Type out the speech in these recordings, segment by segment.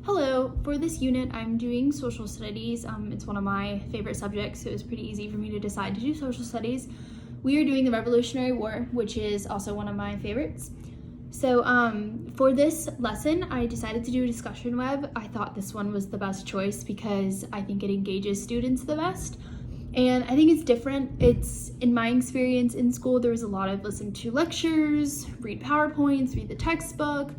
Hello, for this unit I'm doing social studies. It's one of my favorite subjects, so it was pretty easy for me to decide to do social studies. We are doing the Revolutionary War, which is also one of my favorites. So for this lesson, I decided to do a discussion web. I thought this one was the best choice because I think it engages students the best. And I think it's different. It's, in my experience in school, there was a lot of listening to lectures, read PowerPoints, read the textbook,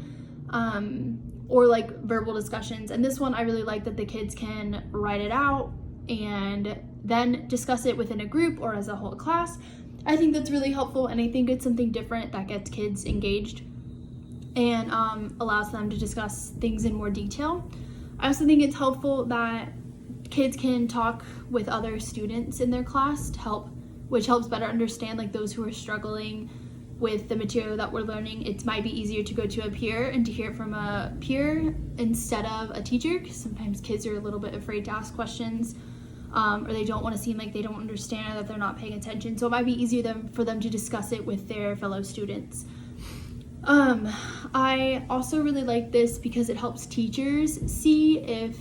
or like verbal discussions. And this one I really like that the kids can write it out and then discuss it within a group or as a whole class. I think that's really helpful, and I think it's something different that gets kids engaged and allows them to discuss things in more detail. I also think it's helpful that kids can talk with other students in their class to help, which helps better understand like those who are struggling with the material that we're learning. It might be easier to go to a peer and to hear it from a peer instead of a teacher, because sometimes kids are a little bit afraid to ask questions, or they don't want to seem like they don't understand or that they're not paying attention. So it might be easier for them to discuss it with their fellow students. I also really like this because it helps teachers see if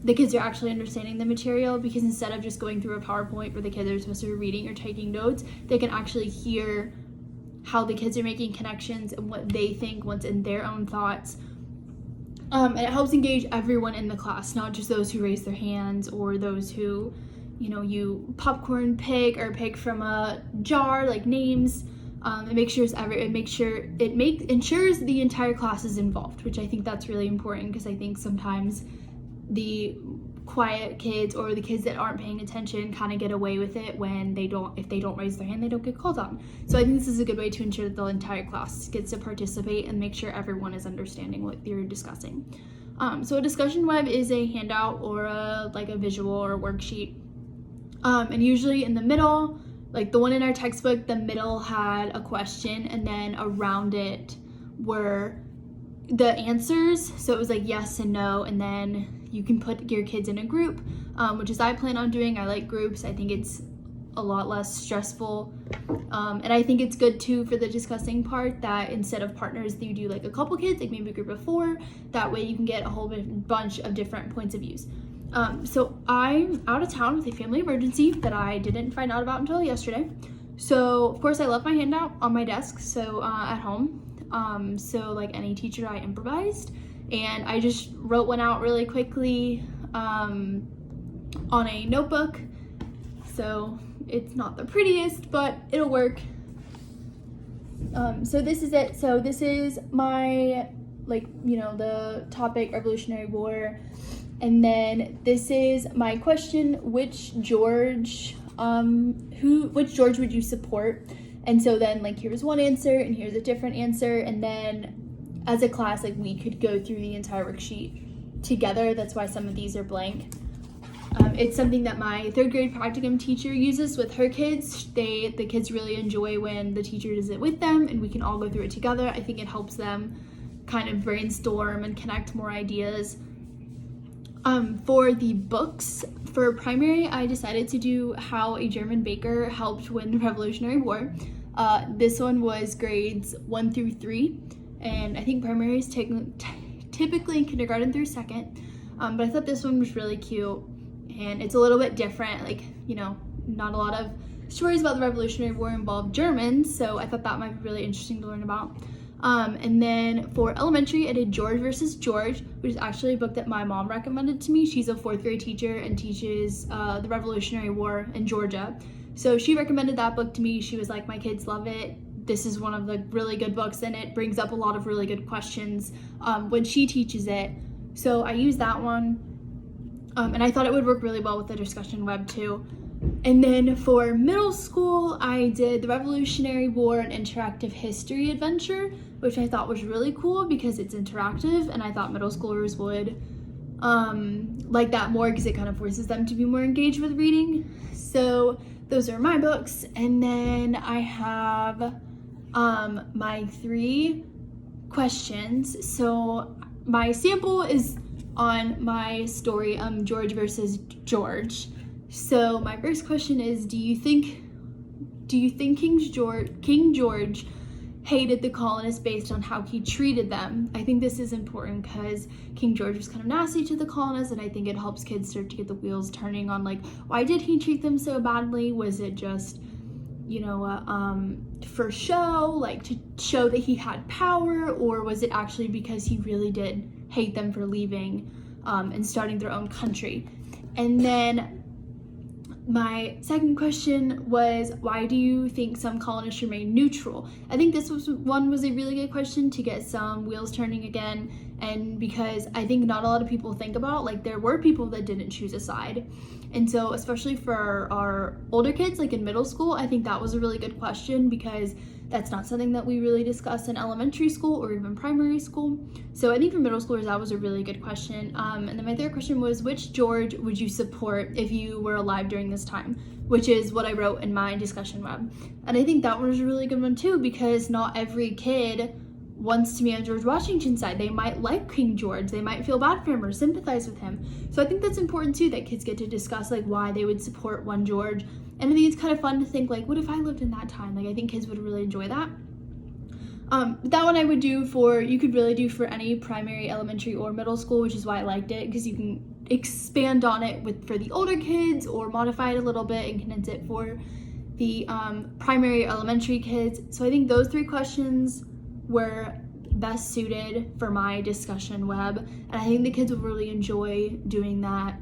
the kids are actually understanding the material, because instead of just going through a PowerPoint where the kids are supposed to be reading or taking notes, they can actually hear how the kids are making connections and what they think, what's in their own thoughts. And it helps engage everyone in the class, not just those who raise their hands or those who, you popcorn pick or pick from a jar, like names. It ensures the entire class is involved, which I think that's really important, because I think sometimes the quiet kids or the kids that aren't paying attention kind of get away with it when if they don't raise their hand, they don't get called on. So I think this is a good way to ensure that the entire class gets to participate and make sure everyone is understanding what you're discussing. So a discussion web is a handout or a visual or a worksheet. And usually in the middle, like the one in our textbook, the middle had a question, and then around it were the answers. So it was like yes and no, and then you can put your kids in a group, which is I plan on doing. I like groups. I think it's a lot less stressful. And I think it's good too for the discussing part that instead of partners, you do like a couple kids, like maybe a group of 4. That way you can get a whole bunch of different points of views. So I'm out of town with a family emergency that I didn't find out about until yesterday. So of course I left my handout on my desk, so at home. So like any teacher, I improvised, and I just wrote one out really quickly on a notebook. So it's not the prettiest, but it'll work. So this is it. So this is my, the topic, Revolutionary War. And then this is my question: which George would you support? And so then here's one answer and here's a different answer, and then as a class we could go through the entire worksheet together. That's why some of these are blank. It's something that my 3rd grade practicum teacher uses with her kids. The kids really enjoy when the teacher does it with them and we can all go through it together. I think it helps them kind of brainstorm and connect more ideas. For the books, for primary, I decided to do How a German Baker Helped Win the Revolutionary War. This one was grades 1 through 3, and I think primary is typically kindergarten through 2nd, but I thought this one was really cute, and it's a little bit different. Not a lot of stories about the Revolutionary War involve Germans, so I thought that might be really interesting to learn about. And then for elementary, I did George versus George, which is actually a book that my mom recommended to me. She's a 4th grade teacher and teaches the Revolutionary War in Georgia. So she recommended that book to me. She was like, my kids love it. This is one of the really good books, and it brings up a lot of really good questions when she teaches it. So I used that one, and I thought it would work really well with the discussion web too. And then for middle school, I did the Revolutionary War and Interactive History Adventure, which I thought was really cool because it's interactive, and I thought middle schoolers would like that more because it kind of forces them to be more engaged with reading. So those are my books. And then I have my 3 questions. So my sample is on my story, George versus George. So my first question is, do you think King George hated the colonists based on how he treated them. I think this is important because King George was kind of nasty to the colonists, and I think it helps kids start to get the wheels turning on, like, why did he treat them so badly? Was it just, you know, for show, like to show that he had power, or was it actually because he really did hate them for leaving and starting their own country? And then my second question was, why do you think some colonists remain neutral? I think this was a really good question to get some wheels turning again, and because I think not a lot of people think about, like, there were people that didn't choose a side. And so especially for our older kids, like in middle school, I think that was a really good question because that's not something that we really discuss in elementary school or even primary school. So I think for middle schoolers, that was a really good question. And then my third question was, which George would you support if you were alive during this time? Which is what I wrote in my discussion web. And I think that one was a really good one too, because not every kid wants to be on George Washington's side. They might like King George, they might feel bad for him or sympathize with him. So I think that's important too, that kids get to discuss like why they would support one George. And I think it's kind of fun to think, like, what if I lived in that time? Like, I think kids would really enjoy that. That one I would do for, you could really do for any primary, elementary, or middle school, which is why I liked it, because you can expand on it for the older kids or modify it a little bit and condense it for the primary, elementary kids. So I think those 3 questions were best suited for my discussion web, and I think the kids will really enjoy doing that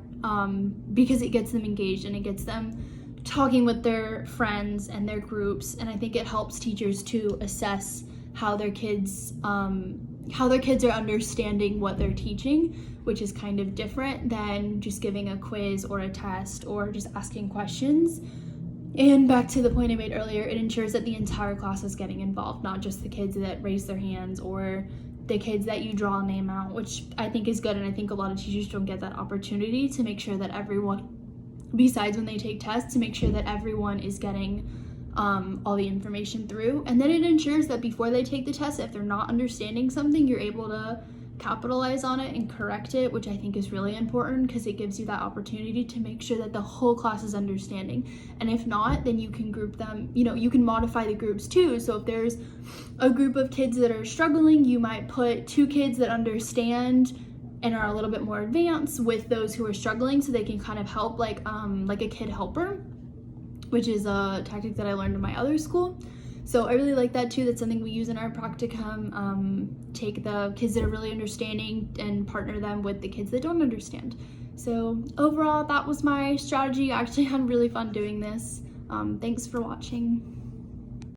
because it gets them engaged and it gets them talking with their friends and their groups, and I think it helps teachers to assess how their kids are understanding what they're teaching, which is kind of different than just giving a quiz or a test or just asking questions. And back to the point I made earlier, it ensures that the entire class is getting involved, not just the kids that raise their hands or the kids that you draw a name out, which I think is good. And I think a lot of teachers don't get that opportunity to make sure that everyone, besides when they take tests, to make sure that everyone is getting all the information through. And then it ensures that before they take the test, if they're not understanding something, you're able to capitalize on it and correct it, which I think is really important because it gives you that opportunity to make sure that the whole class is understanding. And if not, then you can group them, you can modify the groups too. So if there's a group of kids that are struggling, you might put 2 kids that understand and are a little bit more advanced with those who are struggling, so they can kind of help, like a kid helper, which is a tactic that I learned in my other school. So I really like that too. That's something we use in our practicum. Take the kids that are really understanding and partner them with the kids that don't understand. So overall, that was my strategy. I actually had really fun doing this. Thanks for watching.